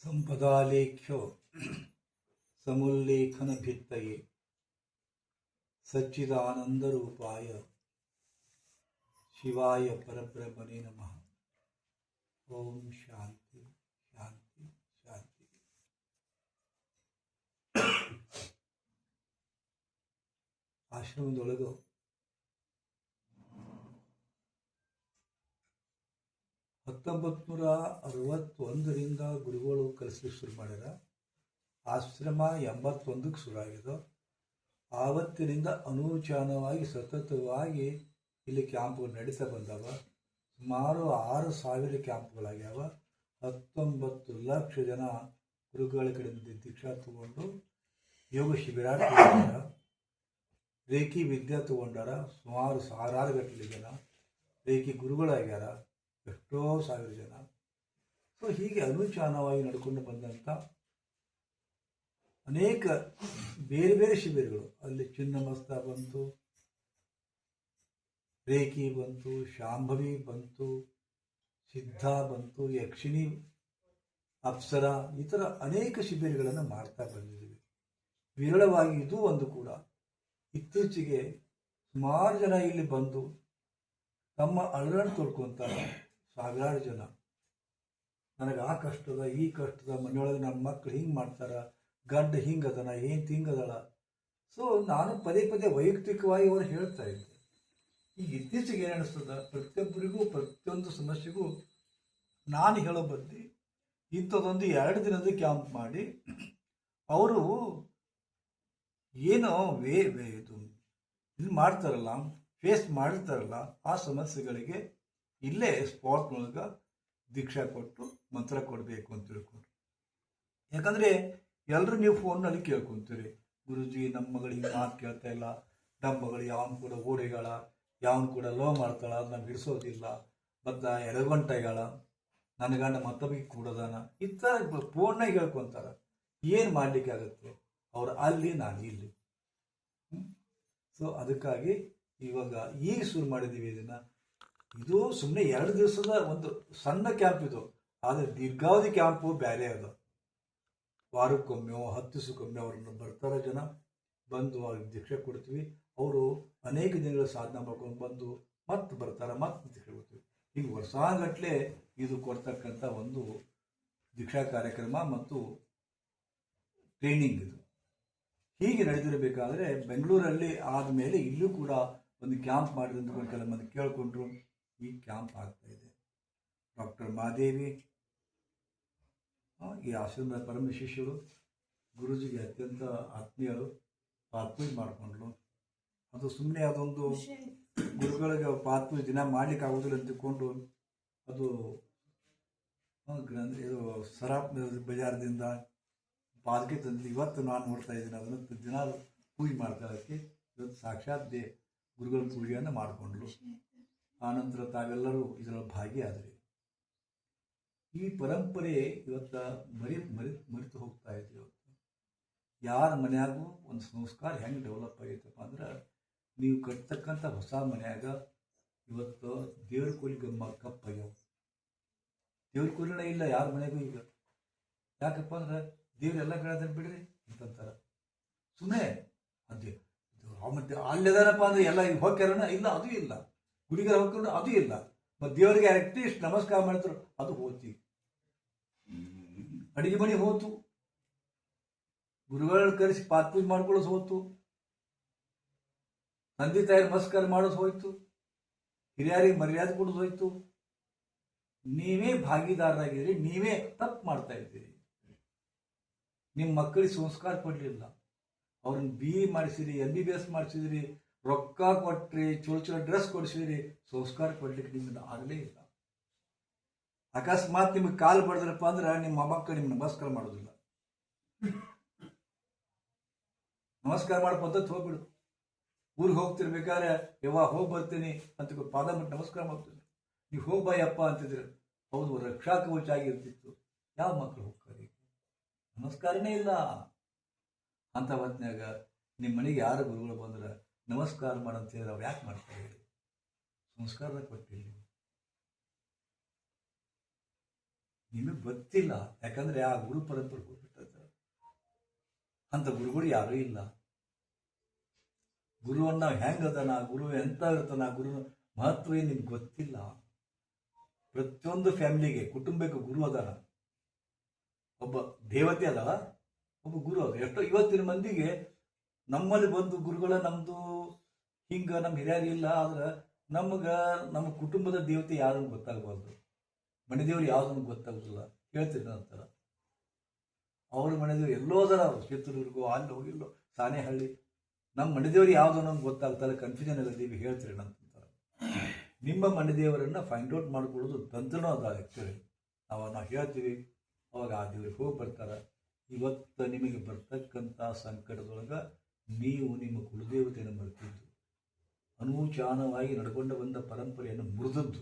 ಸಂಪದಾಲೇಖ್ಯೋ ಸಮುಲ್ಲೇಖನ ಭಿತ್ತಯೇ ಸಚ್ಚಿದಾನಂದರೂಪಾಯ ಶಿವಾಯ ಪರಬ್ರಹ್ಮಣೇ ನಮಃ. ಓಂ ಶಾಂತಿ ಶಾಂತಿ ಶಾಂತಿ. ಆಶ್ರಮದೊಳಗೆ 1961ರಿಂದ ಗುರುಗಳು ಕಲಿಸಲಿಕ್ಕೆ ಶುರು ಮಾಡ್ಯಾರ. ಆಶ್ರಮ 81ಕ್ಕೆ ಶುರು ಆಗಿದೆ. ಆವತ್ತಿನಿಂದ ಅನೂಚಾನವಾಗಿ ಸತತವಾಗಿ ಇಲ್ಲಿ ಕ್ಯಾಂಪ್ಗಳು ನಡೀತಾ ಬಂದವ. ಸುಮಾರು 6,000 ಕ್ಯಾಂಪ್ಗಳಾಗ್ಯಾವ. 19 ಲಕ್ಷ ಜನ ಗುರುಗಳ ಕಡೆಯಿಂದ ದೀಕ್ಷಾ ತಗೊಂಡು ಯೋಗ ಶಿಬಿರ ತಗೊಂಡಾರ, ರೇಖಿ ವಿದ್ಯೆ ತಗೊಂಡಾರ. ಸುಮಾರು 1000 ಗಟ್ಟಲೆ ಜನ ರೇಖಿ ಗುರುಗಳಾಗ್ಯಾರ, ಎಷ್ಟೋ 1000 ಜನ. ಸೊ ಹೀಗೆ ಅನುಚಾನವಾಗಿ ನಡ್ಕೊಂಡು ಬಂದಂಥ ಅನೇಕ ಬೇರೆ ಬೇರೆ ಶಿಬಿರಗಳು. ಅಲ್ಲಿ ಚಿನ್ನಮಸ್ತ ಬಂತು, ರೇಖಿ ಬಂತು, ಶಾಂಭವಿ ಬಂತು, ಸಿದ್ಧ ಬಂತು, ಯಕ್ಷಿಣಿ, ಅಪ್ಸರ, ಈ ಥರ ಅನೇಕ ಶಿಬಿರಗಳನ್ನು ಮಾಡ್ತಾ ಬಂದಿದ್ದೀವಿ. ವಿರಳವಾಗಿ ಇದು ಒಂದು ಕೂಡ. ಇತ್ತೀಚೆಗೆ ಸುಮಾರು ಜನ ಇಲ್ಲಿ ಬಂದು ತಮ್ಮ ಅಳರನ್ನು ತೊಡ್ಕೊತಾರೆ. 1000 ಜನ ನನಗೆ ಆ ಕಷ್ಟದ ಈ ಕಷ್ಟದ, ಮನೆಯೊಳಗೆ ನನ್ನ ಮಕ್ಕಳು ಹಿಂಗೆ ಮಾಡ್ತಾರ, ಗಂಡ ಹಿಂಗದನ, ಹೆಂಡತಿ ಹಿಂಗದಳ. ಸೊ ನಾನು ಪದೇ ಪದೇ ವೈಯಕ್ತಿಕವಾಗಿ ಅವರು ಹೇಳ್ತಾ ಇದ್ದೆ. ಈಗ ಇತ್ತೀಚೆಗೆ ಏನು ಅನಿಸ್ತದ, ಪ್ರತಿಯೊಬ್ಬರಿಗೂ ಪ್ರತಿಯೊಂದು ಸಮಸ್ಯೆಗೂ ನಾನು ಹೇಳೋ ಬದ್ದಿ ಇಂಥದ್ದೊಂದು 2 ದಿನದ ಕ್ಯಾಂಪ್ ಮಾಡಿ ಅವರು ಏನೋ ಇದು ಮಾಡ್ತಾರಲ್ಲ, ಫೇಸ್ ಮಾಡಿರ್ತಾರಲ್ಲ, ಆ ಸಮಸ್ಯೆಗಳಿಗೆ ಇಲ್ಲೇ ಸ್ಪಾಟ್ನೊಳಗೆ ದೀಕ್ಷಾ ಕೊಟ್ಟು ಮಂತ್ರ ಕೊಡಬೇಕು ಅಂತ ತಿಳ್ಕೊಂಡ್ರು. ಯಾಕಂದರೆ ಎಲ್ಲರೂ ನೀವು ಫೋನ್ನಲ್ಲಿ ಕೇಳ್ಕೊತೀರಿ, ಗುರುಜಿ ನಮ್ಮ ಮಗಳಿಗೆ ಮಾತು ಕೇಳ್ತಾ ಇಲ್ಲ, ನಮ್ಮ ಮಗಳು ಯಾವನು ಕೂಡ ಓಡಿಗಳ, ಯಾವನು ಕೂಡ ಲೋ ಮಾಡ್ತಾಳ, ನಮ್ಗೆ ಹಿಡಿಸೋದಿಲ್ಲ, ಮತ್ತು ಎಡಗಂಟಾಗಳ, ನನ್ನ ಗಂಡ ಮತ್ತೊಬ್ಬರಿಗೆ ಕೂಡೋದಾನ, ಈ ಥರ ಫೋನ್ನಾಗ ಹೇಳ್ಕೊತಾರೆ. ಏನು ಮಾಡಲಿಕ್ಕೆ ಆಗುತ್ತೆ? ಅವ್ರು ಅಲ್ಲಿ, ನಾನು ಇಲ್ಲಿ. ಸೊ ಅದಕ್ಕಾಗಿ ಇವಾಗ ಈಗ ಶುರು ಮಾಡಿದ್ದೀವಿ ಇದನ್ನು. ಇದು ಸುಮ್ಮನೆ 2 ದಿವಸದ ಒಂದು ಸಣ್ಣ ಕ್ಯಾಂಪ್ ಇದು. ಆದರೆ ದೀರ್ಘಾವಧಿ ಕ್ಯಾಂಪು ಬೇರೆ ಅದು. ವಾರಕ್ಕೊಮ್ಮೆಯೋ 10 ದಿವಸಕ್ಕೊಮ್ಮೆ ಅವ್ರನ್ನ ಬರ್ತಾರೆ ಜನ, ಬಂದು ಅವ್ರಿಗೆ ದೀಕ್ಷೆ ಕೊಡ್ತೀವಿ. ಅವರು ಅನೇಕ ದಿನಗಳ ಸಾಧನೆ ಮಾಡ್ಕೊಂಡು ಬಂದು ಮತ್ತೆ ಬರ್ತಾರೆ, ಮತ್ತೆ ದೀಕ್ಷೆ ಕೊಡ್ತೀವಿ. ಈಗ ವರ್ಷಾಂಗಟ್ಟಲೆ ಇದು ಕೊಡ್ತಕ್ಕಂಥ ಒಂದು ದೀಕ್ಷಾ ಕಾರ್ಯಕ್ರಮ ಮತ್ತು ಟ್ರೈನಿಂಗ್ ಇದು. ಹೀಗೆ ನಡೆದಿರಬೇಕಾದ್ರೆ ಬೆಂಗಳೂರಲ್ಲಿ ಆದಮೇಲೆ ಇಲ್ಲೂ ಕೂಡ ಒಂದು ಕ್ಯಾಂಪ್ ಮಾಡಿದಂತ ಕೆಲವು ಮಂದಿ ಕೇಳಿಕೊಂಡ್ರು. ಈ ಕ್ಯಾಂಪ್ ಆಗ್ತಾ ಇದೆ. ಡಾಕ್ಟರ್ ಮಾದೇವಿ ಈ ಆಶ್ರಮದ ಪರಮ ಶಿಷ್ಯರು, ಗುರುಜಿಗೆ ಅತ್ಯಂತ ಆತ್ಮೀಯರು, ಪಾತ್ಪೂಜೆ ಮಾಡಿಕೊಂಡ್ರು. ಅದು ಸುಮ್ಮನೆ ಅದೊಂದು ಗುರುಗಳಿಗೆ ಪಾತ್ಪೂಜೆ ದಿನ ಮಾಡ್ಲಿಕ್ಕೆ ಆಗೋದಿಲ್ಲ ಅಂತ ತಿಳ್ಕೊಂಡು ಅದು ಇದು ಸರಾಪ್ ಬಜಾರದಿಂದ ಪಾದಕೆ ತಂದು ಇವತ್ತು ನಾನು ನೋಡ್ತಾ ಇದ್ದೀನಿ. ಅದನ್ನು ದಿನ ಪೂಜೆ ಮಾಡ್ತಾ ಇರೋಕ್ಕೆ ಇವತ್ತು ಸಾಕ್ಷಾತ್ ಗುರುಗಳ ಪೂಜೆಯನ್ನು ಮಾಡಿಕೊಂಡ್ರು. ಆನಂತರ ತಾವೆಲ್ಲರೂ ಇದರಲ್ಲಿ ಭಾಗಿಯಾದ್ರಿ. ಈ ಪರಂಪರೆ ಇವತ್ತು ಮರಿತು ಹೋಗ್ತಾ ಇದೆ. ಇವತ್ತು ಯಾರ ಮನೆಯಾಗೂ ಒಂದು ಸಂಸ್ಕಾರ ಹೆಂಗೆ ಡೆವಲಪ್ ಆಗೈತಪ್ಪ ಅಂದ್ರೆ, ನೀವು ಕಟ್ತಕ್ಕಂಥ ಹೊಸ ಮನೆಯಾಗ ಇವತ್ತು ದೇವ್ರ ಕೋಲಿಗೆ ಕಪ್ಪಾಗ್ಯಾವ. ದೇವ್ರ ಕೋಲಿನ ಇಲ್ಲ ಯಾರ ಮನೆಗೂ ಈಗ. ಯಾಕಪ್ಪ ಅಂದ್ರೆ ದೇವ್ರೆಲ್ಲ ಕಡೆ ಬಿಡ್ರಿ ಅಂತಂತಾರೆ. ಸುಮ್ಮನೆ ಅದೇ ಮತ್ತೆ ಅಲ್ಲಿದಾನಪ್ಪ ಅಂದ್ರೆ ಎಲ್ಲ ಈಗ ಹೋಗ್ಯಾರನ ಇಲ್ಲ, ಅದು ಇಲ್ಲ. ಗುಡಿಗೆ ಹೋಗ್ಕೊಂಡು ಅದು ಇಲ್ಲ. ಮತ್ತು ದೇವರಿಗೆ ಅಟ್ಲೀಸ್ಟ್ ನಮಸ್ಕಾರ ಮಾಡ್ತಾರೆ, ಅದು ಹೋತಿ. ಅಡಿಗೆ ಮನೆ ಹೋತು, ಗುರುಗಳನ್ನ ಕರೆಸಿ ಪಾತ್ಪೂಜೆ ಮಾಡ್ಕೊಳ್ಳೋದು ಹೋತು, ತಂದೆ ತಾಯಿ ನಮಸ್ಕಾರ ಮಾಡೋದು ಹೋಯ್ತು, ಹಿರಿಯರಿಗೆ ಮರ್ಯಾದೆ ಕೊಡೋದು ಹೋಯ್ತು. ನೀವೇ ಭಾಗಿದಾರರಾಗಿದ್ದೀರಿ, ನೀವೇ ತಪ್ಪು ಮಾಡ್ತಾ ಇದ್ದೀರಿ. ನಿಮ್ಮ ಮಕ್ಕಳಿಗೆ ಸಂಸ್ಕಾರ ಕೊಡಲಿಲ್ಲ, ಅವ್ರನ್ನ BE ಮಾಡಿಸಿರಿ, MBBS ಮಾಡಿಸಿದ್ರಿ, ರೊಕ್ಕ ಕೊಟ್ರಿ, ಚಲೋ ಡ್ರೆಸ್ ಕೊಡಿಸಿದ್ರಿ, ಸಂಸ್ಕಾರ ಕೊಡ್ಲಿಕ್ಕೆ ನಿಮ್ಮಿಂದ ಆಗಲೇ ಇಲ್ಲ. ಅಕಸ್ಮಾತ್ ನಿಮ್ಗೆ ಕಾಲು ಬಡದ್ರಪ್ಪ ಅಂದ್ರೆ ನಿಮ್ಮ ಮಕ್ಕಳು ನಿಮ್ಗೆ ನಮಸ್ಕಾರ ಮಾಡೋದಿಲ್ಲ. ನಮಸ್ಕಾರ ಮಾಡೋ ಪದ್ಧತಿ ಹೋಗ್ಬಿಡು. ಊರಿಗೆ ಹೋಗ್ತಿರ್ಬೇಕಾದ್ರೆ ಯವ್ವ ಹೋಗಿ ಬರ್ತೀನಿ ಅಂತ ಪಾದ ಬಿಟ್ಟು ನಮಸ್ಕಾರ ಮಾಡ್ತೀನಿ. ನೀವು ಹೋಗ್ಬಾಯಪ್ಪ ಅಂತಿದ್ರು. ಹೌದು, ರಕ್ಷಾ ಕವಚ ಆಗಿರ್ತಿತ್ತು. ಯಾವ ಮಕ್ಕಳು ಹೋಗ್ತಾರೆ? ನಮಸ್ಕಾರನೇ ಇಲ್ಲ. ಅಂತ ಹೊತ್ನ್ಯಾಗ ನಿಮ್ಮ ಮನೆಗೆ ಯಾರು ಗುರುಗಳು ಬಂದ್ರೆ ನಮಸ್ಕಾರ ಮಾಡಂತ ಹೇಳಿದ್ರೆ ಅವ್ರು ಯಾಕೆ ಮಾಡ್ತಾರೆ ಹೇಳಿ? ಸಂಸ್ಕಾರದ ಕೊಟ್ಟಿಲ್ಲ. ನಿಮಗೆ ಗೊತ್ತಿಲ್ಲ, ಯಾಕಂದ್ರೆ ಆ ಗುರು ಪರಂಪರೆ ಹೋಗ್ಬಿಟ್ಟದ. ಅಂತ ಗುರುಗಳು ಯಾರೂ ಇಲ್ಲ. ಗುರುವನ್ನ ಹೆಂಗದನ, ಗುರು ಎಂತ ಇರ್ತಾನ, ಗುರು ಮಹತ್ವ ಏನು ನಿಮ್ಗೆ ಗೊತ್ತಿಲ್ಲ. ಪ್ರತಿಯೊಂದು ಫ್ಯಾಮಿಲಿಗೆ, ಕುಟುಂಬಕ್ಕೆ ಗುರು ಅದಾನ. ಒಬ್ಬ ದೇವತೆ ಅಲ್ಲ, ಒಬ್ಬ ಗುರು ಅದ. ಎಷ್ಟೋ ಇವತ್ತಿನ ಮಂದಿಗೆ ನಮ್ಮಲ್ಲಿ ಬಂದು ಗುರುಗಳ ನಮ್ದು ಹಿಂಗ ನಮ್ಮ ಹಿರಿಯರು ಇಲ್ಲ, ಆದ್ರೆ ನಮ್ಮ ಕುಟುಂಬದ ದೇವತೆ ಯಾರನ್ನು ಗೊತ್ತಾಗಬಾರ್ದು, ಮನೆ ದೇವ್ರು ಯಾವ್ದನ್ನು ಗೊತ್ತಾಗೋದಿಲ್ಲ. ಹೇಳ್ತೀರಿ ನಂತರ ಅವ್ರ ಮನೆ ದೇವ್ರು ಎಲ್ಲೋ ಅದರ, ಅವರು ಚಿತ್ರದುರ್ಗ ಅಲ್ಲಿ ಹೋಗಿಲ್ಲೋ ಸಾಣೆಹಳ್ಳಿ, ನಮ್ಮ ಮನೆ ದೇವ್ರು ಯಾವ್ದು ನಮ್ಗೆ ಗೊತ್ತಾಗ್ತಾರೆ, ಕನ್ಫ್ಯೂಷನ್ ಇಲ್ಲದೀವಿ. ಹೇಳ್ತೀರಿ ನಂತರ ನಿಮ್ಮ ಮನೆ ದೇವರನ್ನ ಫೈಂಡ್ ಔಟ್ ಮಾಡ್ಕೊಳ್ಳೋದು ತಂತ್ರನೂ ಅದ. ಆ್ಯಕ್ಚುಲಿ ನಾವು ಹೇಳ್ತೀವಿ, ಅವಾಗ ಆ ದೇವ್ರಿಗೆ ಹೋಗಿ ಬರ್ತಾರೆ. ಇವತ್ತು ನಿಮಗೆ ಬರ್ತಕ್ಕಂಥ ಸಂಕಟದೊಳಗೆ ನೀವು ನಿಮ್ಮ ಕುಲದೇವತೆಯನ್ನು ಮರೆತಿದ್ದು, ಅನೂಚಾನವಾಗಿ ನಡ್ಕೊಂಡು ಬಂದ ಪರಂಪರೆಯನ್ನು ಮುರಿದದ್ದು,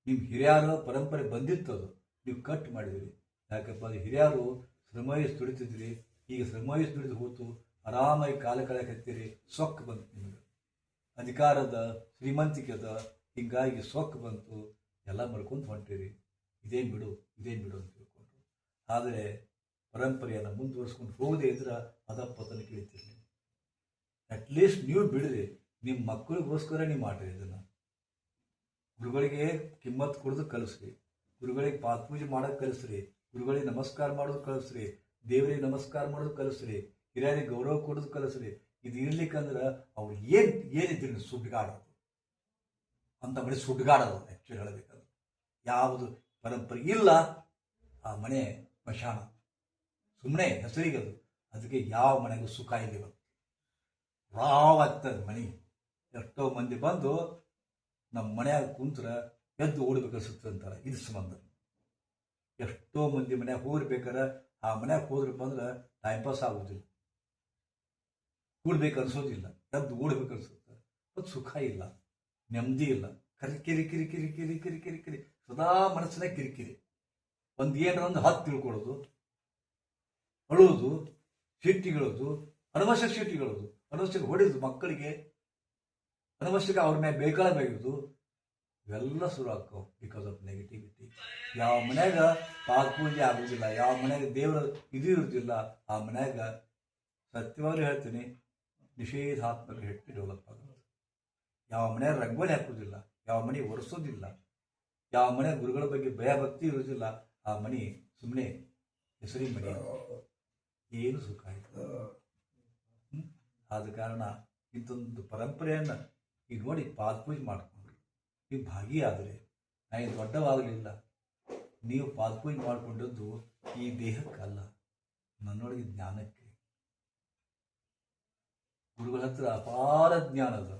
ನಿಮ್ಮ ಹಿರಿಯರ ಪರಂಪರೆ ಬಂದಿತ್ತದು, ನೀವು ಕಟ್ ಮಾಡಿದಿರಿ. ಯಾಕಪ್ಪ ಅದು ಹಿರಿಯರು ಶ್ರಮವಹಿಸಿ ದುಡಿತಿದ್ರಿ, ಈಗ ಶ್ರಮವಹಿಸಿ ದುಡಿದು ಹೋತು, ಆರಾಮಾಗಿ ಕಾಲ ಕಳೆಯಕತ್ತೀರಿ, ಸೊಕ್ಕು ಬಂತು ನಿಮಗೆ, ಅಧಿಕಾರದ ಶ್ರೀಮಂತಿಕೆದ, ಹೀಗಾಗಿ ಸೊಕ್ಕು ಬಂತು, ಎಲ್ಲ ಮರ್ಕೊಂತ ಹೊಂಟಿರಿ. ಇದೇನು ಬಿಡು ಅಂತ ತಿಳ್ಕೊಂಡ್ರು. ಆದರೆ ಪರಂಪರೆಯನ್ನು ಮುಂದುವರಿಸ್ಕೊಂಡು ಹೋಗದೆ ಇದ್ರೆ ಪತನ ಕೇಳ್ತೀರಿ ನೀವು. ಅಟ್ಲೀಸ್ಟ್ ನೀವು ಬಿಡ್ರಿ, ನಿಮ್ಮ ಮಕ್ಕಳಿಗೋಸ್ಕರ ನೀವು ಮಾಡಿರಿ. ಇದನ್ನು ಗುರುಗಳಿಗೆ ಕಿಮ್ಮತ್ ಕೊಡೋದು ಕಲಿಸ್ರಿ, ಗುರುಗಳಿಗೆ ಪಾದಪೂಜೆ ಮಾಡೋದು ಕಲಿಸ್ರಿ, ಗುರುಗಳಿಗೆ ನಮಸ್ಕಾರ ಮಾಡೋದು ಕಲಿಸ್ರಿ, ದೇವರಿಗೆ ನಮಸ್ಕಾರ ಮಾಡೋದು ಕಲಿಸ್ರಿ, ಹಿರಿಯರಿಗೆ ಗೌರವ ಕೊಡೋದು ಕಲಿಸ್ರಿ. ಇದು ಇರ್ಲಿಕ್ಕಂದ್ರೆ ಅವ್ರು ಏನಿದ್ರಿ ಸುಡ್ಗಾಡೋದು ಅಂತ ಮನೆ ಸುಡ್ಗಾಡೋದು. ಆ್ಯಕ್ಚುಲಿ ಹೇಳಬೇಕಂದ್ರೆ ಯಾವುದು ಪರಂಪರೆ ಇಲ್ಲ ಆ ಮನೆ ಮಶಾನ, ಸುಮ್ಮನೆ ಹೆಸರಿಗದು. ಅದಕ್ಕೆ ಯಾವ ಮನೆಗೂ ಸುಖ ಇಲ್ಲ. ರಾವಾಗ್ತದೆ ಮನೆ. ಎಷ್ಟೋ ಮಂದಿ ಬಂದು ನಮ್ಮ ಮನೆಯಾಗ ಕುಂತ್ರೆ ಎದ್ದು ಓಡ್ಬೇಕು ಅನ್ಸುತ್ತೆ ಅಂತಾರೆ. ಇದು ಸಂಬಂಧ. ಎಷ್ಟೋ ಮಂದಿ ಮನ್ಯಾಗ ಹೋಗ್ಬೇಕಾರೆ ಆ ಮನ್ಯಾಗ ಹೋದ್ರಪ್ಪ ಅಂದ್ರೆ ಟೈಮ್ ಪಾಸ್ ಆಗೋದಿಲ್ಲ, ಕೂಡ್ಬೇಕು ಅನ್ಸೋದಿಲ್ಲ, ಎದ್ದು ಓಡ್ಬೇಕು ಅನ್ಸುತ್ತೆ. ಅದು ಸುಖ ಇಲ್ಲ, ನೆಮ್ಮದಿ ಇಲ್ಲ, ಕಿರಿ ಕಿರಿ ಕಿರಿ ಕಿರಿ ಕಿರಿ ಕಿರಿ ಕಿರಿ ಸದಾ ಮನಸ್ಸಿನಾಗ ಕಿರಿಕಿರಿ. ಏನಾರ ಒಂದು ಹತ್ತು ತಿಳ್ಕೊಳ್ಳೋದು, ಅಳೋದು, ಸಿಟ್ಟಿಗಳೋದು, ಅನವಶ್ಯಕ ಸಿಟ್ಟಿಗಳೋದು, ಅನವಶ್ಯಕ ಹೊಡೆಯೋದು, ಮಕ್ಕಳಿಗೆ ಅನವಶ್ಯಕ ಅವ್ರ ಮೇಲೆ ಬೇಕಾಗಬೇಕಿದ್ದು, ಇವೆಲ್ಲ ಶುರು ಆಗ್ತಾವೆ ಬಿಕಾಸ್ ಆಫ್ ನೆಗೆಟಿವಿಟಿ. ಯಾವ ಮನ್ಯಾಗ ಪಾದಪೂಜೆ ಆಗೋದಿಲ್ಲ, ಯಾವ ಮನ್ಯಾಗ ದೇವರ ಇದು ಇರೋದಿಲ್ಲ, ಆ ಮನ್ಯಾಗ ಸತ್ಯವಾಗ್ಲೂ ಹೇಳ್ತೀನಿ ನಿಷೇಧಾತ್ಮಕ ಹೆಟ್ಟು ಡೆವಲಪ್ ಆಗೋದು. ಯಾವ ಮನೆಯಾಗ ರಂಗೋಲಿ ಹಾಕೋದಿಲ್ಲ, ಯಾವ ಮನೆ ಒರೆಸೋದಿಲ್ಲ, ಯಾವ ಮನೆ ಗುರುಗಳ ಬಗ್ಗೆ ಭಯ ಭಕ್ತಿ ಇರೋದಿಲ್ಲ, ಆ ಮನೆ ಸುಮ್ಮನೆ ಹೆಸರಿ ಮನೆ, ಏನು ಸುಖ ಆಯಿತು. ಆದ ಕಾರಣ ಇಂಥೊಂದು ಪರಂಪರೆಯನ್ನು ಈಗ ನೋಡಿ ಪಾದಪೂಜೆ ಮಾಡಿಕೊಂಡ್ರು, ನೀವು ಭಾಗಿಯಾದರೆ, ನಾನು ದೊಡ್ಡವಾಗಲಿಲ್ಲ, ನೀವು ಪಾದಪೂಜೆ ಮಾಡಿಕೊಂಡದ್ದು ಈ ದೇಹಕ್ಕಲ್ಲ, ನನ್ನೊಳಗೆ ಜ್ಞಾನಕ್ಕೆ. ಗುರುಗಳ ಹತ್ರ ಅಪಾರ ಜ್ಞಾನ ಅದ,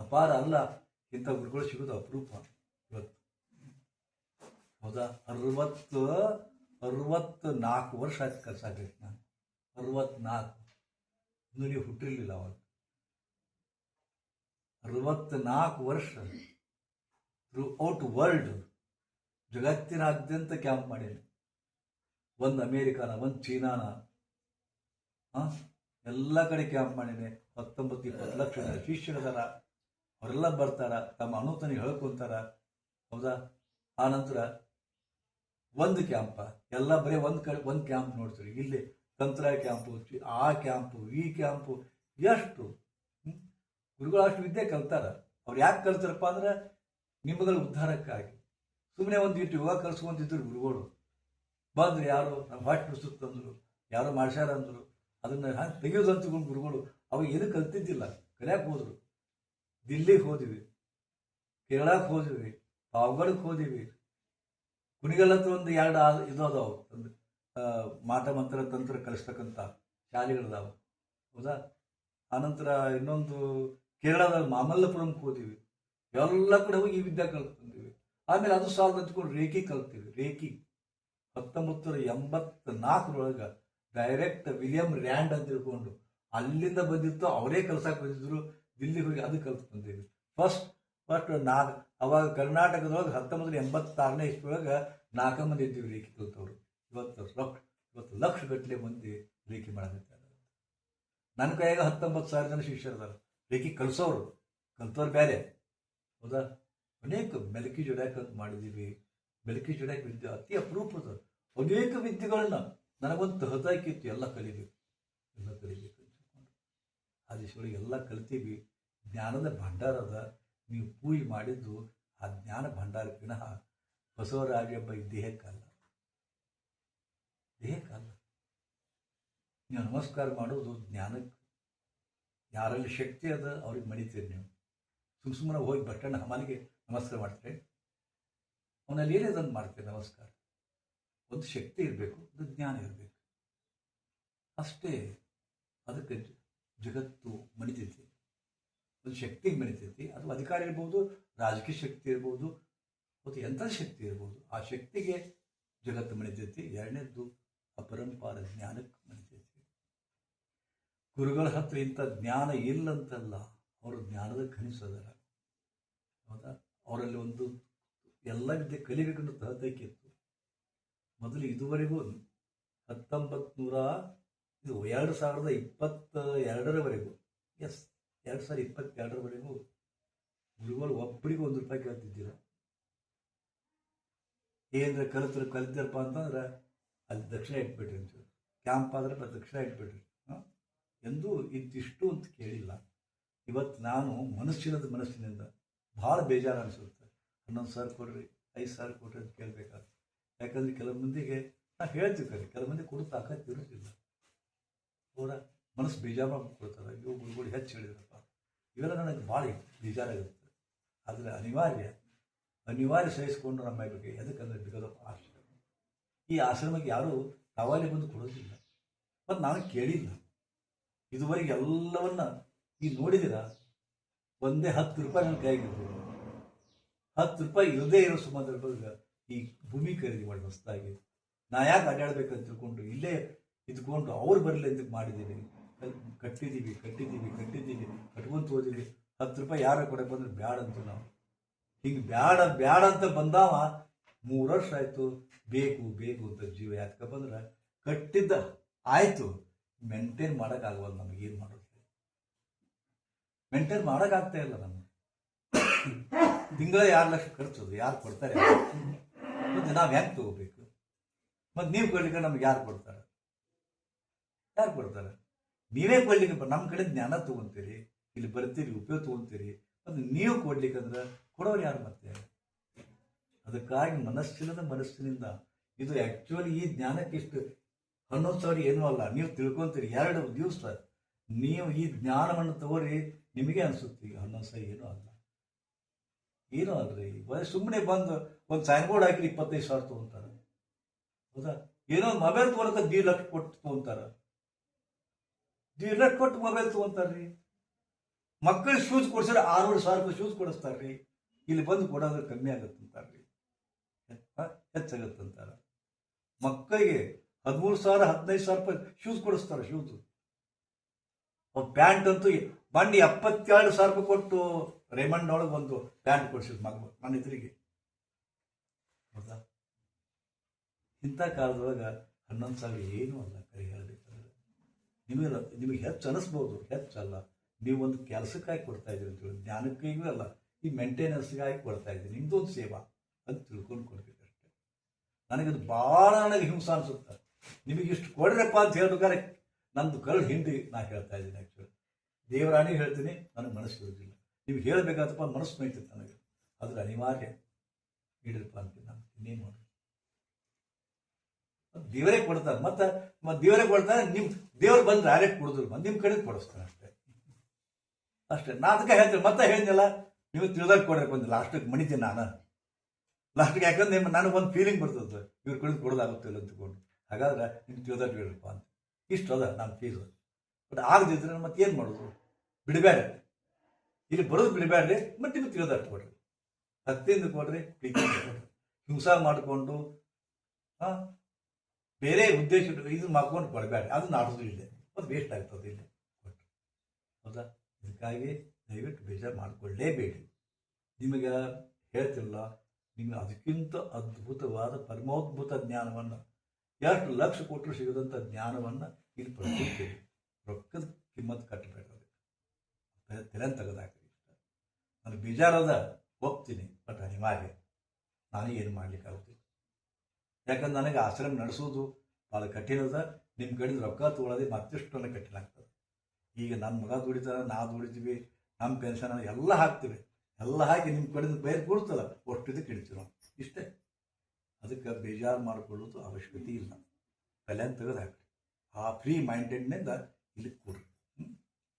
ಅಪಾರ ಅಲ್ಲ, ಇಂಥ ಗುರುಗಳು ಸಿಗೋದು ಅಪರೂಪ ಇವತ್ತು. ಹೌದಾ? 64 ವರ್ಷ ಆಯ್ತು ಕಲ್ಸಾಗೈತೆ ನಾನು. 64 ಇನ್ನೂ ನೀವು ಹುಟ್ಟಿರ್ಲಿಲ್ಲ ಅವಾಗ. 64 ವರ್ಷ ಥ್ರೂ ಔಟ್ ವರ್ಲ್ಡ್, ಜಗತ್ತಿನಾದ್ಯಂತ ಕ್ಯಾಂಪ್ ಮಾಡೀನಿ. ಒಂದು ಅಮೇರಿಕಾನ, ಒಂದು ಚೀನಾನ, ಎಲ್ಲ ಕಡೆ ಕ್ಯಾಂಪ್ ಮಾಡೀನಿ. 19-20 ಲಕ್ಷ ಶಿಷ್ಯರದಾರ, ಅವರೆಲ್ಲ ಬರ್ತಾರ, ತಮ್ಮ ಅನುತನಿಗೆ ಹೇಳ್ಕೊಂತಾರ. ಹೌದಾ? ಆ ನಂತರ ಒಂದು ಕ್ಯಾಂಪ, ಎಲ್ಲ ಬರೀ ಒಂದು ಕ್ಯಾಂಪ್ ನೋಡ್ತೀರಿ. ಇಲ್ಲಿ ತಂತ್ರ ಕ್ಯಾಂಪು, ಆ ಕ್ಯಾಂಪು, ಈ ಕ್ಯಾಂಪು, ಎಷ್ಟು ಗುರುಗಳು ಅಷ್ಟು ವಿದ್ಯೆ ಕಲ್ತಾರ. ಅವ್ರು ಯಾಕೆ ಕಲ್ತಾರಪ್ಪ ಅಂದ್ರೆ ನಿಮ್ಮಗಳ ಉದ್ಧಾರಕ್ಕಾಗಿ. ಸುಮ್ಮನೆ ಒಂದು ಇಟ್ಟು ಯೋಗ ಕಲ್ಸ್ಕೊಂತಿದ್ರು ಗುರುಗಳು. ಬಂದ್ರೆ ಯಾರು ನಮ್ಮ ಹೊಟ್ಟೆ ಬಿಡಿಸುತ್ತಂದ್ರು, ಯಾರೋ ಮಾಡ್ಸ್ಯಾರ ಅಂದರು, ಅದನ್ನು ಹಂಗೆ ತೆಗೆಯೋದಂತ ಗುರುಗಳು ಅವಾಗ ಏನು ಕಲ್ತಿದ್ದಿಲ್ಲ, ಕಲಿಯಕ್ಕೆ ಹೋದ್ರು. ದಿಲ್ಲಿಗೆ ಹೋದಿವಿ, ಕೇರಳಕ್ಕೆ ಹೋದಿವಿ, ಪಾವಗಡಕ್ಕೆ ಹೋದಿವಿ, ಕುಣಿಗಲ್ ಹತ್ರ ಒಂದು 2 ಇದು ಅದಾವು, ಒಂದು ಮಾಟ ಮಂತ್ರ ತಂತ್ರ ಕಲಿಸ್ತಕ್ಕಂಥ ಶಾಲೆಗಳದಾವ. ಹೌದಾ? ಆನಂತರ ಇನ್ನೊಂದು ಕೇರಳದಾಗ ಮಾಮಲ್ಲಪುರಂಗೆ ಹೋದಿವಿ. ಎಲ್ಲ ಕಡೆ ಹೋಗಿ ಈ ವಿದ್ಯೆ ಕಲ್ತ್ಕೊಂತೀವಿ. ಆಮೇಲೆ ಅದು ಸಾಲ ಹಚ್ಕೊಂಡು ರೇಖಿ ಕಲ್ತೀವಿ. ರೇಖಿ 1984 ಡೈರೆಕ್ಟ್ ವಿಲಿಯಂ ರ್ಯಾಂಡ್ ಅಂತ ತಿಳ್ಕೊಂಡು ಅಲ್ಲಿಂದ ಬಂದಿತ್ತು, ಅವರೇ ಕಲ್ಸಕ್ಕೆ ಬಂದಿದ್ರು. ದಿಲ್ಲಿಗೆ ಹೋಗಿ ಅದು ಕಲ್ತ್ಕೊಂತೀವಿ. ಫಸ್ಟ್ ಅವಾಗ ಕರ್ನಾಟಕದೊಳಗೆ 1986ನೇ ಇಸ್ವಿಯೊಳಗೆ 4 ಮಂದಿ ಇದ್ದೀವಿ ರೇಖಿ ಕಲ್ತವ್ರು. ಇವತ್ತು ಲಕ್ಷ ಗಟ್ಟಲೆ ಮಂದಿ ರೇಖಿ ಮಾಡಕತ್ತಾರೆ. ನನ್ನ ಕೈಯಾಗ 19,000 ಜನ ಶಿಷ್ಯರದಾರ ರೇಖಿ ಕಲ್ತವ್ರು ಬೇರೆ. ಹೌದಾ? ಅನೇಕ ಮೆಲಕಿ ಜೊಡ್ಯಾಕ ಅಂತ ಮಾಡಿದ್ದೀವಿ, ಬೆಳಕಿ ಜಡಕ್ಕೆ ವಿದ್ಯೆ ಅತಿ ಅಪರೂಪದ ಅನೇಕ ವಿದ್ಯೆಗಳನ್ನ ನನಗೊಂದು ತಹತಾಕಿತ್ತು, ಎಲ್ಲ ಕಲಿಬೇಕು ಅಂತ ತಿಳ್ಕೊಂಡು ಆ ದಿಶೆಯೊಳಗೆ ಎಲ್ಲ ಕಲಿತೀವಿ. ಜ್ಞಾನದ ಭಂಡಾರದ ನೀವು ಪೂಜೆ ಮಾಡಿದ್ದು ಆ ಜ್ಞಾನ ಭಂಡಾರಕ್ಕೆ ವಿನಃ ಬಸವರಾಜ ಎಂಬ ಈ ದೇಹಕ್ಕಲ್ಲ. ನೀವು ನಮಸ್ಕಾರ ಮಾಡೋದು ಜ್ಞಾನಕ್ಕೆ. ಯಾರಲ್ಲಿ ಶಕ್ತಿ ಅದ ಅವ್ರಿಗೆ ಮಡಿತೀರಿ. ನೀವು ಸುಮ್ಮನೆ ಹೋಗಿ ಬಸ್ ಸ್ಟ್ಯಾಂಡ್ ಹಮಾಲಿಗೆ ನಮಸ್ಕಾರ ಮಾಡ್ತೀರಿ, ಅವನಲ್ಲಿ ಏನೇದನ್ನು ಮಾಡ್ತೀರಿ ನಮಸ್ಕಾರ. ಒಂದು ಶಕ್ತಿ ಇರಬೇಕು, ಒಂದು ಜ್ಞಾನ ಇರಬೇಕು, ಅಷ್ಟೇ. ಅದಕ್ಕೆ ಜಗತ್ತು ಮಣಿತೈತಿ. ಒಂದು ಶಕ್ತಿಗೆ ಮಣಿತೈತಿ. ಅದು ಅಧಿಕಾರ ಇರ್ಬೋದು, ರಾಜಕೀಯ ಶಕ್ತಿ ಇರ್ಬೋದು, ಮತ್ತು ಎಂಥ ಶಕ್ತಿ ಇರ್ಬೋದು. ಆ ಶಕ್ತಿಗೆ ಜಗತ್ತು ಮಣಿತೈತಿ. ಎರಡನೇದ್ದು ಅಪರಂಪಾರ ಜ್ಞಾನಕ್ಕೆ ಮಣಿತೈತಿ. ಗುರುಗಳ ಹತ್ರ ಇಂಥ ಜ್ಞಾನ ಇಲ್ಲಂತಲ್ಲ, ಅವರು ಜ್ಞಾನದ ಕನಿಸೋದರ. ಹೌದಾ? ಅವರಲ್ಲಿ ಒಂದು ಎಲ್ಲ ವಿದ್ಯೆ ಕಲಿಬೇಕಂತ ತಹತಕ್ಕಿತ್ತು. ಮೊದಲು ಇದುವರೆಗೂ 2022ರವರೆಗೂ 2022ರವರೆಗೂ ಗುರುಗಳು ಒಬ್ಬರಿಗೂ ₹1 ಕೇಳ್ತಿದ್ದಿಲ್ಲ. ಏನಂದ್ರೆ ಕಲಿತಾರಪ್ಪ ಅಂತಂದ್ರೆ ಅಲ್ಲಿ ದಕ್ಷಿಣ ಇಟ್ಬಿಟ್ರಿ ಅಂತ, ಕ್ಯಾಂಪ್ ಆದ್ರೆ ದಕ್ಷಿಣ ಇಟ್ಬಿಟ್ರಿ, ಎಂದೂ ಇದಿಷ್ಟು ಅಂತ ಕೇಳಿಲ್ಲ. ಇವತ್ತು ನಾನು ಮನಸ್ಸಿನಿಂದ ಭಾಳ ಬೇಜಾರು ಅನಿಸುತ್ತೆ. 11,000 ಕೊಡ್ರಿ, 5,000 ಕೊಡ್ರಿ ಅಂತ ಕೇಳಬೇಕಾದ್ರೆ. ಯಾಕಂದ್ರೆ ಕೆಲವು ಮಂದಿಗೆ ನಾನು ಹೇಳ್ತಿರ್ತಾರೆ, ಕೆಲವು ಮಂದಿ ಕೊಡೋ ತಾಕತ್ತು ಇರೋದಿಲ್ಲ. ಅವರ ಮನಸ್ಸು ಬೇಜಾರು ಕೊಡ್ತಾರೆ. ಇವು ಗುರುಗಳು ಹೆಚ್ಚು ಹೇಳಿದ್ರಪ್ಪ, ಇವೆಲ್ಲ ನನಗೆ ಭಾಳ ಬೇಜಾರಾಗುತ್ತೆ. ಆದರೆ ಅನಿವಾರ್ಯ ಸಹಿಸಿಕೊಂಡು ನಮ್ಮ ಬಗ್ಗೆ. ಎದಕ್ಕಂದ್ರೆ ಬಿಕಾಸ್ ಆಫ್ ಆಶ್ರಮ. ಈ ಆಶ್ರಮಕ್ಕೆ ಯಾರೂ ತಾವಾಲಿ ಬಂದು ಕೊಡೋದಿಲ್ಲ, ಮತ್ತು ನಾನು ಕೇಳಿಲ್ಲ ಇದುವರೆಗೆ. ಎಲ್ಲವನ್ನ ಈಗ ನೋಡಿದಿರ, ಒಂದೇ ₹10 ನನ್ನ ಕೈಗಿರ್ಬೋದು. ₹10 ಇಲ್ಲದೇ ಇರೋ ಸಂದರ್ಭದಾಗ ಈ ಭೂಮಿ ಖರೀದಿ ಮಾಡಿ ಹೊಸದಾಗಿ ನಾ ಯಾಕೆ ಅಡ್ಡಾಡ್ಬೇಕಂತ ತಿಳ್ಕೊಂಡು ಇಲ್ಲೇ ಇದ್ಕೊಂಡು ಅವ್ರು ಬರಲಿ ಅಂತ ಮಾಡಿದ್ದೀವಿ. ಕಟ್ಟಿದ್ದೀವಿ ಕಟ್ಕೊಂತ ಹೋದಿವಿ. ₹10 ಯಾರ ಕೊಡಕ್ಕೆ ಬಂದ್ರೆ ಬ್ಯಾಡ ಅಂತ ನಾವು ಹಿಂಗೆ ಬ್ಯಾಡ ಅಂತ ಬಂದಾವ. 3 ವರ್ಷ ಆಯಿತು. ಬೇಕು ಅಂತ ಜೀವ. ಯಾಕಪ್ಪ ಬಂದ್ರೆ ಕಟ್ಟಿದ್ದ ಆಯಿತು, ಮೇಂಟೈನ್ ಮಾಡೋಕ್ಕಾಗವಲ್ಲ. ನಮಗೇನು ಮಾಡೋದು? ಮೇಂಟೈನ್ ಮಾಡೋಕ್ಕಾಗ್ತಾ ಇಲ್ಲ ನಮಗೆ. ತಿಂಗಳ 2 ಲಕ್ಷ ಖರ್ಚೋದು ಯಾರು ಕೊಡ್ತಾರೆ? ಮತ್ತು ನಾವು ಹೆಂಗೆ ತಗೋಬೇಕು? ಮತ್ತು ನೀವು ಕೊಡ್ಲಿಕ್ಕೆ ನಮ್ಗೆ ಯಾರು ಕೊಡ್ತಾರೆ? ನೀವೇ ಕೊಡ್ಲಿಕ್ಕೆ ನಮ್ಮ ಕಡೆ ಜ್ಞಾನ ತೊಗೊತೀರಿ, ಇಲ್ಲಿ ಬರ್ತೀರಿ, ಉಪಯೋಗ ತೊಗೊತೀರಿ. ಮತ್ತು ನೀವು ಕೊಡ್ಲಿಕ್ಕಂದ್ರೆ ಕೊಡೋರು ಯಾರು ಮತ್ತೆ? ಅದಕ್ಕಾಗಿ ಮನಸ್ಸಿನಿಂದ ಇದು ಆ್ಯಕ್ಚುಲಿ ಈ ಜ್ಞಾನಕ್ಕೆ ಇಷ್ಟು 11,000 ಏನೂ ಅಲ್ಲ. ನೀವು ತಿಳ್ಕೊತೀರಿ 2 ದಿವಸ ನೀವು ಈ ಜ್ಞಾನವನ್ನು ತಗೋರಿ, ನಿಮಗೆ ಅನಿಸುತ್ತೆ 11,000 ಏನೂ ಅಲ್ರಿ. ಸುಮ್ಮನೆ ಬಂದು ಒಂದು ಸೈನ್ ಬೋರ್ಡ್ ಹಾಕಿ 25,000 ತೊಗೊಂತಾರೆ. ಹೌದಾ? ಏನೋ ಮೊಬೈಲ್ ತೊಗೊಳಕ್ಕೆ 2 ಲಕ್ಷ ಕೊಟ್ಟು ತೊಗೊಂತಾರೆ. 2 ಲಕ್ಷ ಕೊಟ್ಟು ಮೊಬೈಲ್ ತೊಗೊಂತಾರ್ರಿ. ಮಕ್ಕಳಿಗೆ ಶೂಸ್ ಕೊಡ್ಸಿದ್ರೆ ₹6,500 ಶೂಸ್ ಕೊಡಿಸ್ತಾರ್ರಿ. ಇಲ್ಲಿ ಬಂದು ಕೊಡೋದ್ರೆ ಕಮ್ಮಿ ಆಗುತ್ತಂತಾರ್ರಿ, ಹೆಚ್ಚಾಗತ್ತಂತಾರ. ಮಕ್ಕಳಿಗೆ 13,000 15,000 ಶೂಸ್ ಕೊಡಿಸ್ತಾರೆ. ಶೂಸು ಪ್ಯಾಂಟ್ ಅಂತೂ ಬಂಡಿ ₹72,000 ಕೊಟ್ಟು ರೇಮಂಡ್ ಒಳಗೆ ಒಂದು ಪ್ಯಾಂಟ್ ಕೊಡಿಸಿದ್ರು ನನ್ನ ಎದುರಿಗೆ. ಹೌದಾ? ಇಂಥ ಕಾಲದೊಳಗೆ 11,000 ಏನೂ ಅಲ್ಲ. ಕೈ ಹೇಳಬೇಕಂದ್ರೆ ನಿಮಗೆ ಹೆಚ್ಚು ಅನಿಸ್ಬೋದು, ಹೆಚ್ಚಲ್ಲ. ನೀವು ಒಂದು ಕೆಲಸಕ್ಕಾಗಿ ಕೊಡ್ತಾ ಇದ್ದೀರಿ ಅಂತೇಳಿ, ಜ್ಞಾನಕ್ಕಾಗೂ ಅಲ್ಲ, ಈ ಮೇಂಟೆನೆನ್ಸ್ಗಾಗಿ ಕೊಡ್ತಾ ಇದ್ದೀನಿ. ನಿಮ್ದು ಒಂದು ಸೇವಾ ಅಂತ ತಿಳ್ಕೊಂಡು ಕೊಡ್ಬೇಕಷ್ಟೆ. ನನಗದು ಭಾಳ ಹಿಂಸೆ ಅನಿಸುತ್ತೆ. ನಿಮಗೆ ಇಷ್ಟು ಕೊಡ್ರಪ್ಪ ಅಂತ ಹೇಳ್ಬೇಕಾದ್ರೆ ನಂದು ಕರಳು ಹಿಂಡಿ ನಾ ಹೇಳ್ತಾ ಇದ್ದೀನಿ. ಆ್ಯಕ್ಚುಲಿ ದೇವರಾಣಿಗೆ ಹೇಳ್ತೀನಿ, ನನಗೆ ಮನಸ್ಸು ಇರೋದಿಲ್ಲ. ನಿಮ್ಗೆ ಹೇಳಬೇಕಾದಪ್ಪ ಮನಸ್ಸು ನೋಯ್ತಿತ್ತು ನನಗೆ. ಅದ್ರ ಅನಿವಾರ್ಯ ಇಡ್ರಪ್ಪ ಅಂತೀನಿ ನಾನು. ಇನ್ನೇನು ಮಾಡಿ ದೇವರೇ ಕೊಡ್ತಾರೆ. ಮತ್ತು ದೇವರೇ ಕೊಡ್ತಾರೆ. ನಿಮ್ಮ ದೇವ್ರು ಬಂದು ಡೈರೆಕ್ಟ್ ಕೊಡೋದಿಲ್ಲ, ನಿಮ್ಮ ಕಡೆ ಕೊಡಿಸ್ತಾನೆ ಅಷ್ಟೇ. ನಾ ಅದಕ್ಕೆ ಹೇಳ್ತೀನಿ, ಮತ್ತೆ ಹೇಳಿದ್ನಲ್ಲ, ನೀವು ತಿಳಿದಾಗ ಕೊಡ್ರಿ ಬಂದು ಲಾಸ್ಟಿಗೆ ಮಣಿತೀನಿ ನಾನು. ಲಾಸ್ಟಿಗೆ ಯಾಕಂದ್ರೆ ನನಗೆ ಒಂದು ಫೀಲಿಂಗ್ ಬರ್ತದೆ, ಇವ್ರ ಕಡೆ ಕೊಡೋದಾಗುತ್ತಿಲ್ಲ ಅಂತಕೊಂಡು. ಹಾಗಾದ್ರೆ ನಿಮ್ಗೆ ತಿಳಿದಾಗ ಹೇಳ್ರಪ್ಪ ಅಂತ. ಇಷ್ಟು ಅದ ನಮ್ಮ ಫೀಸು. ಬಟ್ ಆಗದಿದ್ರೆ ಮತ್ತೆ ಏನು ಮಾಡೋದು? ಬಿಡಬೇಡ್ರಿ, ಇಲ್ಲಿ ಬರೋದು ಬಿಡಬೇಡ್ರಿ. ಮತ್ತೆ ನಿಮ್ಗೆ ತಿಳಿದಾಗ ಕೊಡ್ರಿ, ಭಕ್ತಿಯಿಂದ ಕೊಡ್ರಿ, ಪ್ರೀತಿಯಿಂದ ಕೊಡ್ರಿ. ಹಿಂಸಾ ಮಾಡಿಕೊಂಡು ಬೇರೆ ಉದ್ದೇಶ ಇದು ಮಾಡ್ಕೊಂಡು ಕೊಡಬೇಡ್ರಿ. ಅದು ನಾಟೋದು ಇಲ್ಲೇ, ಅದು ವೇಸ್ಟ್ ಆಗ್ತದೆ ಇಲ್ಲಿ ಕೊಟ್ಟರು. ಹೌದಾ? ಇದಕ್ಕಾಗಿ ದಯವಿಟ್ಟು ಬೇಜಾರು ಮಾಡಿಕೊಳ್ಳೇಬೇಡಿ. ನಿಮಗೆ ಹೇಳ್ತಿಲ್ಲ, ನಿಮಗೆ ಅದಕ್ಕಿಂತ ಅದ್ಭುತವಾದ ಪರಮೋದ್ಭುತ ಜ್ಞಾನವನ್ನು, ಎಷ್ಟು ಲಕ್ಷ ಕೊಟ್ಟರು ಸಿಗದಂಥ ಜ್ಞಾನವನ್ನು ಇಲ್ಲಿ ಪಡ್ಕೊಳ್ತೀವಿ. ರೊಕ್ಕದ ಕಿಮ್ಮತ್ತು ಕಟ್ಟಬೇಕಾದ್ರೆ ತೆರೆನ್ ತೆಗೆದಾಕ್ರಿ. ನನಗೆ ಬೇಜಾರದ ಹೋಗ್ತೀನಿ, ಬಟ್ ಅನಿವಾರ್ಯ. ನಾನೇ ಏನು ಮಾಡ್ಲಿಕ್ಕಾಗುತ್ತೆ. ಯಾಕಂದ್ರೆ ನನಗೆ ಆಶ್ರಮ ನಡೆಸೋದು ಭಾಳ ಕಠಿಣ ಅದ. ನಿಮ್ಮ ಕಡೆಯಿಂದ ರೊಕ್ಕ ತೊಗೊಳೋದೇ ಮತ್ತಿಷ್ಟೊಂದು ಕಠಿಣ ಆಗ್ತದೆ. ಈಗ ನನ್ನ ಮಗ ದುಡಿತಾರೆ, ನಾವು ದುಡಿತೀವಿ, ನಮ್ಮ ಪೆನ್ಷನ್ ಎಲ್ಲ ಹಾಕ್ತೀವಿ, ಎಲ್ಲ ಹಾಕಿ ನಿಮ್ಮ ಕಡೆಯಿಂದ ಬೇರೆ ಕೊಡ್ತಲ್ಲ, ಒಟ್ಟಿದ್ದಕ್ಕೆ ಇಡ್ತೀವಿ ನಾವು. ಇಷ್ಟೇ. ಅದಕ್ಕೆ ಬೇಜಾರು ಮಾಡಿಕೊಳ್ಳೋದು ಅವಶ್ಯಕತೆ ಇಲ್ಲ. ತಲೆಯನ್ನು ತೆಗೆದು ಹಾಕಿ ಆ ಫ್ರೀ ಮೈಂಡೆಡ್ನಿಂದ ಇಲ್ಲಿ ಕೂಡ್ರಿ.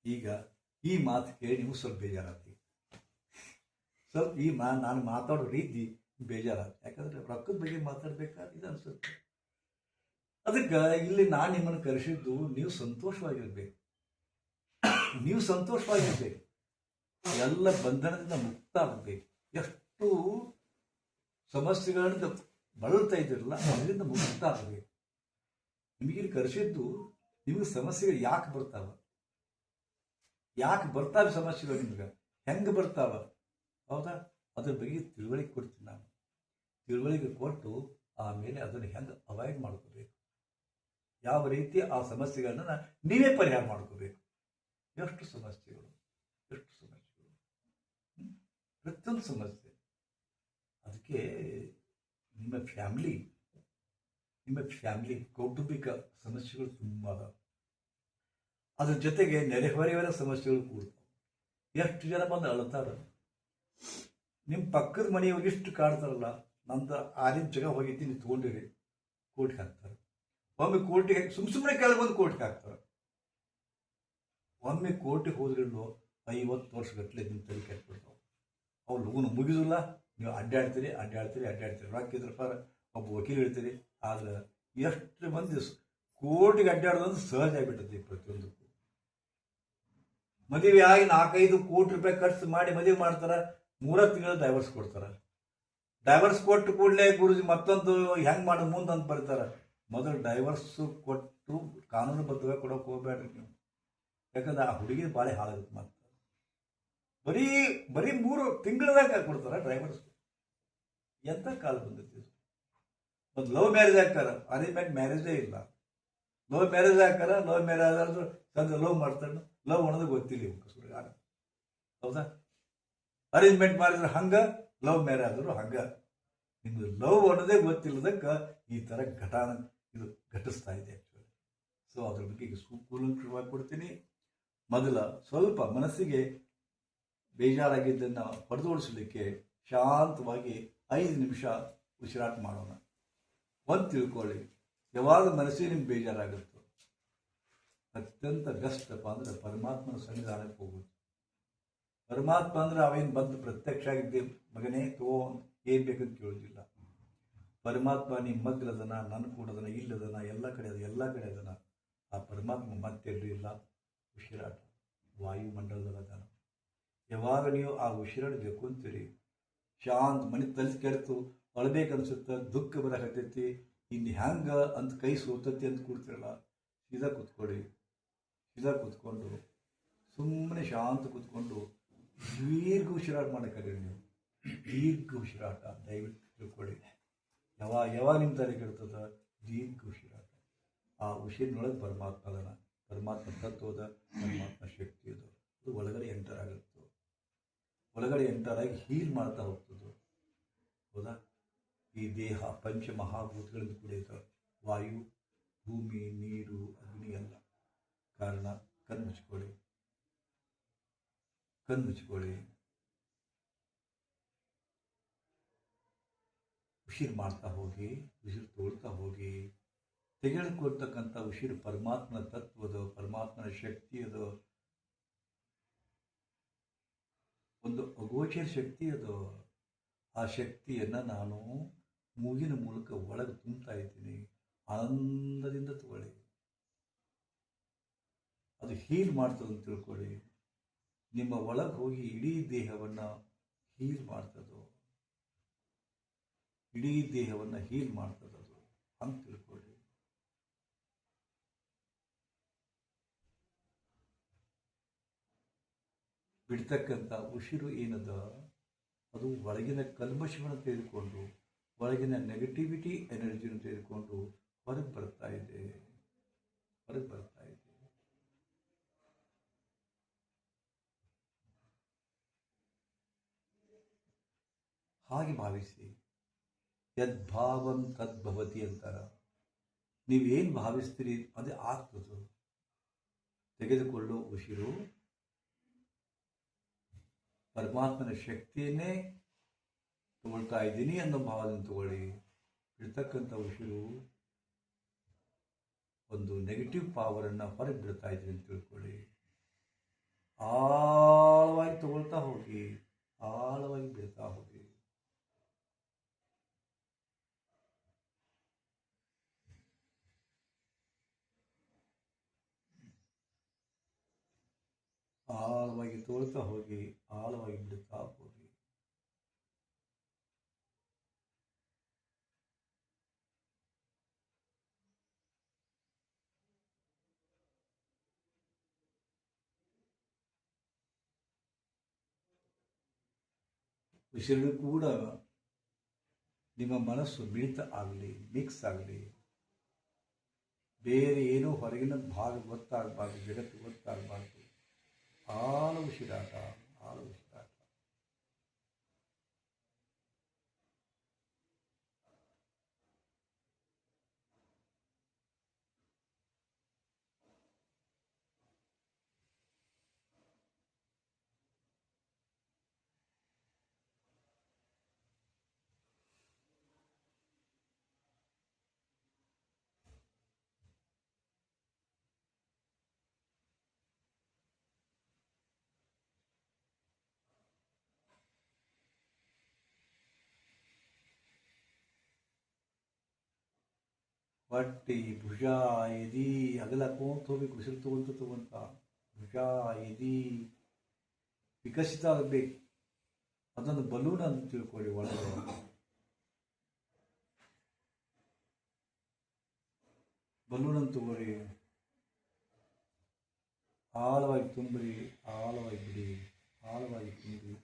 ಈಗ ಈ ಮಾತು ಕೇಳಿ ನೀವು ಸ್ವಲ್ಪ ಬೇಜಾರಾಗ್ತೀವಿ. ಸ್ವಲ್ಪ ನಾನು ಮಾತಾಡೋ ರೀತಿ ಬೇಜಾರಾಗ್ತದೆ. ಯಾಕಂದರೆ ರೊಕ್ಕದ ಬಗ್ಗೆ ಮಾತಾಡ್ಬೇಕಾದ್ರೆ ಇದು ಅನಿಸುತ್ತೆ. ಅದಕ್ಕೆ ಇಲ್ಲಿ ನಾನು ನಿಮ್ಮನ್ನು ಕರೆಸಿದ್ದು ನೀವು ಸಂತೋಷವಾಗಿರ್ಬೇಕು. ನೀವು ಸಂತೋಷವಾಗಿರ್ಬೇಕು, ಎಲ್ಲ ಬಂಧನದಿಂದ ಮುಕ್ತ ಆಗಬೇಕು. ಎಷ್ಟು ಸಮಸ್ಯೆಗಳಿಂದ ಬಳಲ್ತಾ ಇದ್ದಿರಲ್ಲ, ಅದರಿಂದ ಮುಕ್ತ ಆಗಬೇಕು. ನಿಮಗಿಲ್ಲಿ ಕರೆಸಿದ್ದು ನಿಮಗೆ ಸಮಸ್ಯೆಗಳು ಯಾಕೆ ಬರ್ತಾವ, ಸಮಸ್ಯೆಗಳು ನಿಮ್ಗೆ ಹೆಂಗೆ ಬರ್ತಾವ, ಹೌದಾ? ಅದ್ರ ಬಗ್ಗೆ ತಿಳುವಳಿಕೆ ಕೊಡ್ತೀನಿ ನಾನು. ತಿಳುವಳಿಕೆ ಕೊಟ್ಟು ಆಮೇಲೆ ಅದನ್ನು ಹೆಂಗೆ ಅವಾಯ್ಡ್ ಮಾಡ್ಕೋಬೇಕು, ಯಾವ ರೀತಿ ಆ ಸಮಸ್ಯೆಗಳನ್ನ ನೀವೇ ಪರಿಹಾರ ಮಾಡ್ಕೋಬೇಕು. ಎಷ್ಟು ಸಮಸ್ಯೆಗಳು ಪ್ರತಿಯೊಂದು ಸಮಸ್ಯೆ. ಅದಕ್ಕೆ ನಿಮ್ಮ ಫ್ಯಾಮಿಲಿ ಕೌಟುಂಬಿಕ ಸಮಸ್ಯೆಗಳು ತುಂಬ ಅದ. ಅದ್ರ ಜೊತೆಗೆ ನೆರೆಹೊರೆಯವರ ಸಮಸ್ಯೆಗಳು ಕೂಡ. ಎಷ್ಟು ಜನ ಬಂದು ಅಳ್ತಾರ, ನಿಮ್ಮ ಪಕ್ಕದ ಮನೆಯವ್ರಿಗೆ ಇಷ್ಟು ಕಾಡ್ತಾರಲ್ಲ, ನಂದು ಆರಿನ ಜಾಗ ಹೋಗಿತ್ತು, ನೀವು ತೊಗೊಂಡಿರಿ, ಕೋರ್ಟ್ಗೆ ಹಾಕ್ತಾರೆ. ಒಮ್ಮೆ ಕೋರ್ಟಿಗೆ ಸುಮ್ಮನೆ ಕೆಳಗೆ ಬಂದು ಕೋರ್ಟ್ಗೆ ಹಾಕ್ತಾರೆ. ಒಮ್ಮೆ ಕೋರ್ಟಿಗೆ ಹೋದ್ರೂ 50 ವರ್ಷಗಟ್ಟಲೆ ನಿಮ್ಮ ತಲೆ ಕೆಟ್ಬಿಡ್ತಾವೆ. ಅವ್ರು ಲಗೂನು ಮುಗಿದಿಲ್ಲ, ನೀವು ಅಡ್ಡಾಡ್ತೀರಿ. ರೊಕ್ಕಿದ್ರ ಪರ ಒಬ್ಬ ವಕೀಲ ಹೇಳ್ತೀರಿ. ಆದ್ರೆ ಎಷ್ಟು ಮಂದಿ ಕೋರ್ಟಿಗೆ ಅಡ್ಡಾಡೋದಂದ್ರೆ ಸಹಜ ಆಗಿಬಿಟ್ಟೈತಿ. ಪ್ರತಿಯೊಂದಕ್ಕೂ ಮದುವೆ ಆಗಿ 4-5 ಕೋಟಿ ರೂಪಾಯಿ ಖರ್ಚು ಮಾಡಿ ಮದುವೆ ಮಾಡ್ತಾರೆ, 3 ತಿಂಗಳು ಡೈವರ್ಸ್ ಕೊಡ್ತಾರೆ. ಡೈವರ್ಸ್ ಕೊಟ್ಟು ಕೂಡಲೇ ಗುರುಜಿ ಮತ್ತೊಂದು ಹೆಂಗೆ ಮಾಡೋದು ಮುಂದಂತ ಬರ್ತಾರೆ. ಮೊದಲು ಡೈವರ್ಸ್ ಕೊಟ್ಟು ಕಾನೂನುಬದ್ಧವಾಗಿ ಕೊಡೋಕೆ ಹೋಗ್ಬೇಡ್ರಿ ನೀವು. ಯಾಕಂದ್ರೆ ಆ ಹುಡುಗಿ ಭಾಳ ಹಾಳಾಗುತ್ತೆ. ಮತ್ತೆ ಬರೀ 3 ತಿಂಗಳದಾಗ ಕೊಡ್ತಾರೆ ಡೈವರ್ಸ್. ಎಂಥ ಕಾಲ ಬಂದೈತಿ. ಮತ್ತು ಲವ್ ಮ್ಯಾರೇಜ್ ಹಾಕಾರ, ಅರೇಂಜ್ಮೆಂಟ್ ಮ್ಯಾರೇಜೇ ಇಲ್ಲ. ಲವ್ ಮ್ಯಾರೇಜ್ ಹಾಕಾರ, ಲವ್ ಮ್ಯಾರೇಜ್ ಆದ್ರೂ ಸಂಜೆ ಲವ್ ಮಾಡ್ತಾನೆ, ಲವ್ ಅನ್ನೋದು ಗೊತ್ತಿಲ್ಲ ಇವಾಗ ಸುಳ್ಗಾರ, ಹೌದಾ? ಅರೇಂಜ್ಮೆಂಟ್ ಮಾಡಿದ್ರೆ ಹಂಗ, ಲವ್ ಮ್ಯಾರೇಜ್ ಆದರೂ ಹಂಗ. ನಿಮ್ಗೆ ಲವ್ ಅನ್ನೋದೇ ಗೊತ್ತಿಲ್ಲದಕ್ಕೆ ಈ ಥರ ಇದು ಘಟಿಸ್ತಾ ಇದೆ ಆ್ಯಕ್ಚುಲಿ. ಸೊ ಅದ್ರ ಬಗ್ಗೆ ಈಗ ಕೂಲಂಕುಷವಾಗಿ ಕೊಡ್ತೀನಿ. ಮೊದಲ ಸ್ವಲ್ಪ ಮನಸ್ಸಿಗೆ ಬೇಜಾರಾಗಿದ್ದನ್ನು ಹೊಡೆದೋಡಿಸಲಿಕ್ಕೆ ಶಾಂತವಾಗಿ 5 ನಿಮಿಷ ಉಸಿರಾಟ ಮಾಡೋಣ. ಒಂದು ತಿಳ್ಕೊಳ್ಳಿ, ಯಾವಾಗ ಮನಸ್ಸಿಗೆ ನಿಮ್ಗೆ ಬೇಜಾರಾಗುತ್ತೋ ಅತ್ಯಂತ ಬೆಸ್ಟಪ್ಪ ಅಂದರೆ ಪರಮಾತ್ಮನ ಸನ್ನಿಧಾನಕ್ಕೆ ಹೋಗೋದು. ಪರಮಾತ್ಮ ಅಂದರೆ ಅವೇನು ಬಂದು ಪ್ರತ್ಯಕ್ಷ ಆಗಿದ್ದೆ ಮಗನೇ ಏನು ಬೇಕಂತ ಕೇಳೋದಿಲ್ಲ. ಪರಮಾತ್ಮ ನಿಮ್ಮ ಮಗ್ಲದನ, ನನ್ನ ಕೂಡದನ, ಇಲ್ಲದನ, ಎಲ್ಲ ಕಡೆ ಅದನ. ಆ ಪರಮಾತ್ಮ ಮತ್ತೆಲ್ಲೂ ಇಲ್ಲ. ಉಸಿರಾಟ ವಾಯುಮಂಡಲದನ. ಯಾವಾಗ ನೀವು ಆ ಉಸಿರಾಡಬೇಕು ಅಂತೀರಿ, ಶಾಂತ ಮನೆ ತಲೆ ಕೆರೆತು ಅಳಬೇಕನ್ಸುತ್ತೆ, ದುಃಖ ಬರಕತ್ತೈತಿ, ಇನ್ನು ಹೆಂಗ ಅಂತ ಕೈ ಸೋತತಿ ಅಂತ ಕೂಡ್ತಿರಲ್ಲ, ಸೀದಾ ಕೂತ್ಕೊಂಡು ಸುಮ್ಮನೆ ಶಾಂತ ಕೂತ್ಕೊಂಡು ದೀರ್ಘ ಉಸಿರಾಟ ಮಾಡಕ್ಕೆ ನೀವು. ದೀರ್ಘ ಉಸಿರಾಟ ದಯವಿಟ್ಟು ತಿಳ್ಕೊಳ್ಳಿ. ಯಾವಾಗ ನಿಮ್ಮ ತಲೆ ಕೆಡ್ತದ, ದೀರ್ಘ ಉಸಿರಾಟ. ಆ ಉಸಿರಿನೊಳಗೆ ಪರಮಾತ್ಮ ಅದನ, ಪರಮಾತ್ಮ ತತ್ವದ, ಪರಮಾತ್ಮ ಶಕ್ತಿ ಅದು. ಅದು ಒಳಗಡೆ ಎಂಟರ್ ಆಗುತ್ತೆ, ಒಳಗಡೆ ಎಂಟರ್ ಆಗಿ ಹೀಲ್ ಮಾಡ್ತಾ ಹೋಗ್ತದೆ, ಹೌದಾ? ಈ ದೇಹ ಪಂಚಮಹಾಭೂತಗಳಿಂದ ಕೂಡಿದ ವಾಯು, ಭೂಮಿ, ನೀರು, ಅಗ್ನಿ ಎಲ್ಲ. ಕಾರಣ ಕಣ್ಣು ಮುಚ್ಕೊಳ್ಳಿ. ಉಸಿರು ಮಾಡ್ತಾ ಹೋಗಿ, ಉಸಿರು ತೋಳ್ತಾ ಹೋಗಿ. ತೆಗೆದುಕೊಳ್ತಕ್ಕಂಥ ಉಸಿರು ಪರಮಾತ್ಮನ ತತ್ವದ, ಪರಮಾತ್ಮನ ಶಕ್ತಿ ಅದು, ಒಂದು ಅಗೋಚರ ಶಕ್ತಿ ಅದು. ಆ ಶಕ್ತಿಯನ್ನು ನಾನು ಮೂಗಿನ ಮೂಲಕ ಒಳಗೆ ತುಂಬ್ತಾ ಇದ್ದೀನಿ. ಆನಂದದಿಂದ ತಗೊಳ್ಳಿ. ಅದು ಹೀಲ್ ಮಾಡ್ತದಂತ ತಿಳ್ಕೊಳ್ಳಿ. ನಿಮ್ಮ ಒಳಗೆ ಹೋಗಿ ಇಡೀ ದೇಹವನ್ನು ಹೀಲ್ ಮಾಡ್ತದೋ, ಇಡೀ ದೇಹವನ್ನು ಹೀಲ್ ಮಾಡ್ತದದು ಅಂತ ತಿಳ್ಕೊಳ್ಳಿ. ಬಿಡ್ತಕ್ಕಂಥ ಉಸಿರು ಏನದ, ಅದು ಒಳಗಿನ ಕಲ್ಮಶವನ್ನು ತೆಗೆದುಕೊಂಡು, ಒಳಗಿನ ನೆಗೆಟಿವಿಟಿ ಎನರ್ಜಿಯನ್ನು ತೆಗೆದುಕೊಂಡು ಹೊರಗೆ ಬರ್ತಾ ಇದೆ. ಹಾಗೆ ಭಾವಿಸಿ. ಯದ್ಭಾವಂ ತದ್ಭವತಿ ಅಂತಾರ. ನೀವೇನು ಭಾವಿಸ್ತೀರಿ ಅದೇ ಆಗ್ತದೆ. ತೆಗೆದುಕೊಳ್ಳೋ ಉಸಿರು ಪರಮಾತ್ಮನ ಶಕ್ತಿಯನ್ನೇ ತಗೊಳ್ತಾ ಇದ್ದೀನಿ ಅನ್ನೋ ಭಾವದಿಂದ ತಗೊಳ್ಳಿ. ಬಿಡ್ತಕ್ಕಂಥ ಉಸಿರು ಒಂದು ನೆಗೆಟಿವ್ ಪವರನ್ನು ಹೊರಗೆ ಬಿಡ್ತಾ ಇದ್ದೀನಿ ಅಂತ ತಿಳ್ಕೊಳ್ಳಿ. ಆಳವಾಗಿ ತಗೊಳ್ತಾ ಹೋಗಿ, ಆಳವಾಗಿ ಬಿಡ್ತಾ ಹೋಗಿ. ಆಳವಾಗಿ ತೋಳ್ತಾ ಹೋಗಿ, ಆಳವಾಗಿ ಬಿಡುತ್ತಾ ಹೋಗಿ. ಉಸಿರು ಕೂಡ ನಿಮ್ಮ ಮನಸ್ಸು ಮಿಳಿತ ಆಗಲಿ, ಮಿಕ್ಸ್ ಆಗಲಿ. ಬೇರೆ ಏನೋ ಹೊರಗಿನ ಭಾಗ ಗೊತ್ತಾಗಬಾರ್ದು, ಜಗತ್ತು ಗೊತ್ತಾಗಬಾರ್ದು. ಆಳ ಉಸಿರಾಟ, ಆಳ ಉಸಿರಾಟ. ಹೊಟ್ಟೆ, ಭುಜ, ಎದಿ ಅಗಲಕ್ಕೊಂತ ಹೋಗ್ಬೇಕು. ಉಸಿರು ತಗೊಂತ ಭುಜ, ಎದಿ ವಿಕಸಿತ ಆಗಬೇಕು. ಅದೊಂದು ಬಲೂನ್ ಅಂತ ತಿಳ್ಕೊಳ್ಳಿ. ಒಳಗೆ ಬಲೂನ್ ಅಂತ ತಗೊಳ್ಳಿ. ಆಳವಾಗಿ ತುಂಬ್ರಿ, ಆಳವಾಗಿ ಬಿಡಿ, ಆಳವಾಗಿ ತುಂಬಿ.